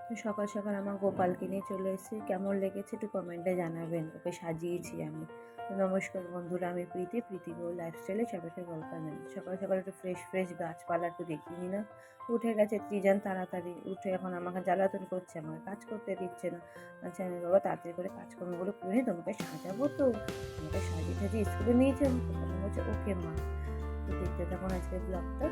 তো সকাল সকাল আমার গোপালকে নিয়ে চলে এসেছি। কেমন লেগেছে একটু কমেন্টে জানাবেন। ওকে সাজিয়েছি আমি। তো নমস্কার বন্ধুরা, আমি প্রীতি গো লাইফস্টাইলে সবাইকে ওয়েলকাম জানাই। সকাল সকাল একটু ফ্রেশ গাছপালা একটু দেখিয়ে নিলাম। উঠে গেছে ত্রিজান তাড়াতাড়ি, উঠে এখন আমাকে জ্বালাতন করছে, আমাকে কাজ করতে দিচ্ছে না। আচ্ছা আমি বাবা তাড়াতাড়ি করে কাজকর্মগুলো করে তোমাকে সাজাবো, তো তোমাকে সাজিয়ে টাজিয়ে স্কুলে নিয়ে যাবো। তো তখন বলছে ওকে মা। তো দেখতে থাকুন আজকের ব্লগটা।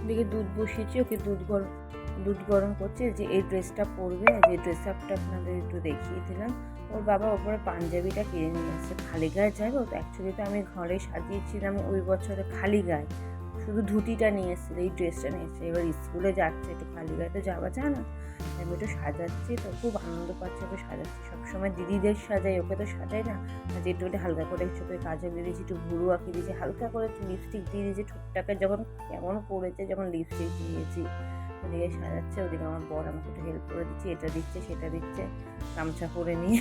দিকে দুধ বসিয়েছি, ওকে দুধ গরম করছে, যে এই ড্রেসটা পরবে, যে ড্রেস আপটা আপনাদের একটু দেখিয়ে দিলাম। ওর বাবা ওপরে পাঞ্জাবিটা কিনে নিয়ে এসেছে, খালি গায়ে যাবে। তো অ্যাকচুয়ালি তো আমি ঘরে সাজিয়েছিলাম ওই বছরে খালি গায়ে, শুধু ধুতিটা নিয়ে এসেছিল, এই ড্রেসটা নিয়ে এসেছে। এবার স্কুলে যাচ্ছে, একটু খালি গায়ে তো যাওয়া যায় না। আমি একটু সাজাচ্ছি, তো খুব আনন্দ পাচ্ছে ওকে সাজাচ্ছি। সবসময় দিদিদের সাজাই, ওকে তো সাজাই না। যেটু একটু হালকা করে চোখে কাজল দিয়ে দিয়েছি, একটু ভুরু আঁকিয়ে দিয়েছি, হালকা করে একটু লিপস্টিক দিয়ে দিয়েছি। ঠোঁটটাকে যখন কেমন করেছে যখন লিপস্টিক দিয়েছি। ওদিকে সাজাচ্ছে, ওদিকে আমার বর আমাকে একটু হেল্প করে দিচ্ছে, এটা দিচ্ছে সেটা দিচ্ছে, গামছা পরে নিয়ে।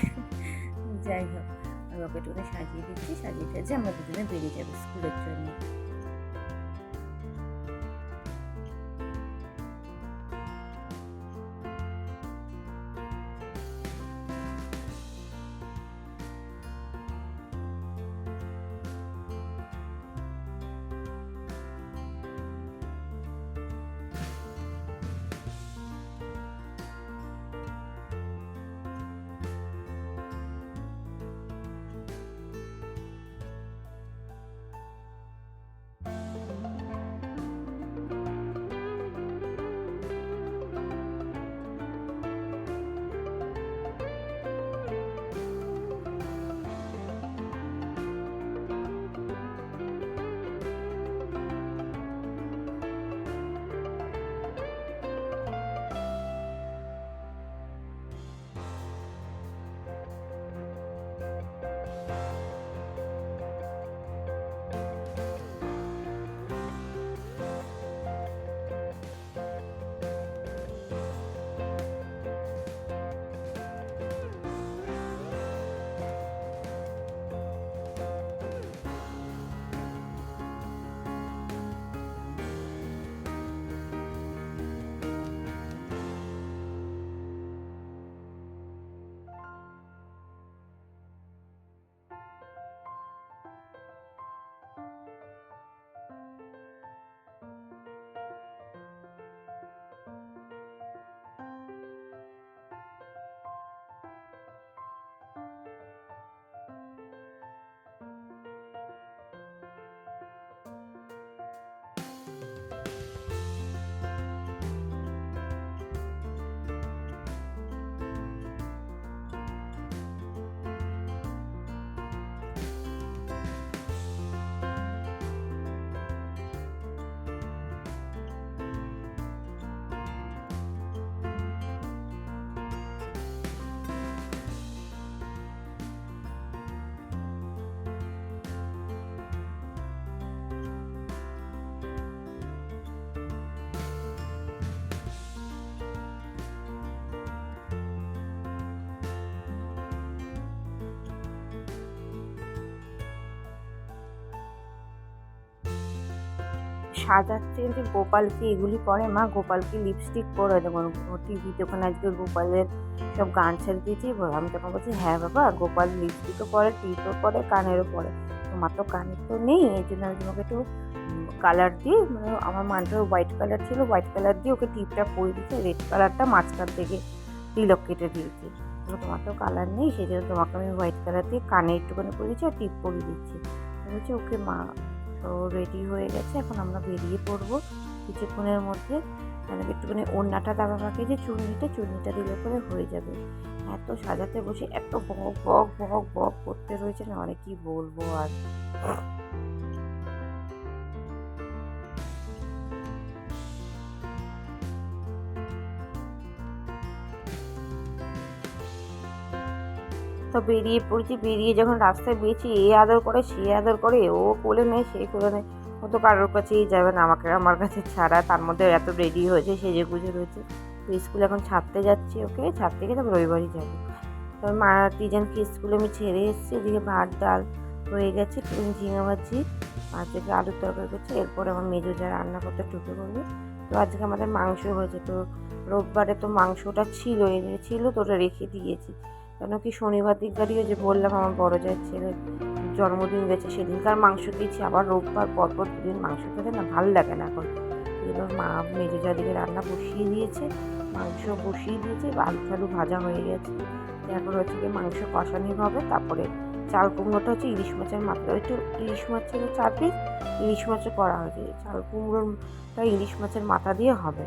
যাই হোক, আমি ওকে একটুখানি সাজিয়ে দিচ্ছি, সাজিয়ে টাজিয়ে আমরা দুজনে বেরিয়ে যাবো স্কুলের জন্য। সাজাচ্ছে যে গোপালকে এগুলি পরে, মা গোপালকে লিপস্টিক পরে দেবো। টিভিতে ওখানে আজকে গোপালের সব গান ছেড়ে দিয়েছি। আমি তখন বলছি হ্যাঁ বাবা, গোপাল লিপস্টিকও পরে, টিপও পরে, কানেরও পরে। তোমার তো কানের তো নেই, এই জন্য আমি তোমাকে একটু কালার দিয়ে, মানে আমার মানটা হোয়াইট কালার ছিল, হোয়াইট কালার দিয়ে ওকে টিপটা পরে দিয়েছি, রেড কালারটা মাঝখান থেকে তিলক কেটে দিয়েছি। তোমার তো কালার নেই, সেই জন্য তোমাকে আমি হোয়াইট কালার দিয়ে কানে একটুখানি পরে দিচ্ছি আর টিপ পরিয়ে দিচ্ছি। বলছি ওকে মা। তো রেডি হয়ে গেছে, এখন আমরা বেরিয়ে পড়বো কিছুক্ষণের মধ্যে মানে একটুখানি ওড়নাটা দাবা পাকিয়ে যে চুন্নিটা দিলে করে হয়ে যাবে। এত সাজাতে বসে এত বক বক বক বক করতে রয়েছে না, মানে কি বলবো আর। তো বেরিয়ে পড়েছি, বেরিয়ে যখন রাস্তায় বেরিয়েছি এ আদর করে সে আদর করে, ও কোলে নেয় সে কোলে নেয়, ও তো কারোর কাছেই যাবে না আমার কাছে ছাড়া। তার মধ্যে এত রেডি হয়েছে, সেজে গুজে রয়েছে। তো স্কুলে এখন ছাড়তে যাচ্ছি, ওকে ছাড়তে গিয়ে তারপর রবিবারই যাবো। তারপর মা তিজানকে স্কুলে আমি ছেড়ে এসেছি। এদিকে ভাত ডাল হয়ে গেছে, একটুখানি ঝিঙে ভাজি আর থেকে আলুর তরকারি করছে। এরপরে আমার মেজো যা রান্না করতে ঢুকে পড়বে। তো আজকে আমাদের মাংস হয়েছে, তো রোববারে তো মাংসটা ছিল এনেছিল, তো ওটা রেখে দিয়েছি। কেন কি শনিবার দিককারই যে বললাম আমার বড় জায়ের ছেলের জন্মদিন গেছে, সেদিনকার মাংস দিয়েছি। আবার রোববার পরপর দুদিন মাংস খেতে না ভালো লাগে না এখন। এবার মা মেজো জাদিকে রান্না বসিয়ে দিয়েছে, মাংস বসিয়ে দিয়েছে, আলু ফালু ভাজা হয়ে গেছে। এখন হচ্ছে গিয়ে মাংস কষানি হবে। তারপরে চাল কুমড়োটা হচ্ছে ইলিশ মাছের মাথা, একটু ইলিশ মাছের 4 পিস ইলিশ মাছও করা হয়েছে। চাল কুমড়োটা ইলিশ মাছের মাথা দিয়ে হবে।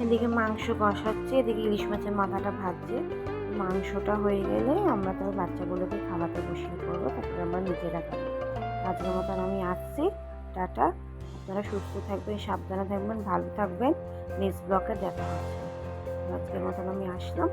এদিকে মাংস কষাচ্ছে, এদিকে ইলিশ মাছের মাথাটা ভাজছে। মাংসটা হয়ে গেলে আমরা তার বাচ্চাগুলোকে খাওয়াতে বসিয়ে পড়বো, তারপরে আমরা নিজেরা খাবো। আজকের মতন আমি আসছি, টাটা। আপনারা সুস্থ থাকবেন, সাবধানে থাকবেন, ভালো থাকবেন। নেক্সট ব্লগে দেখা হচ্ছে। আজকের মতন আমি আসলাম।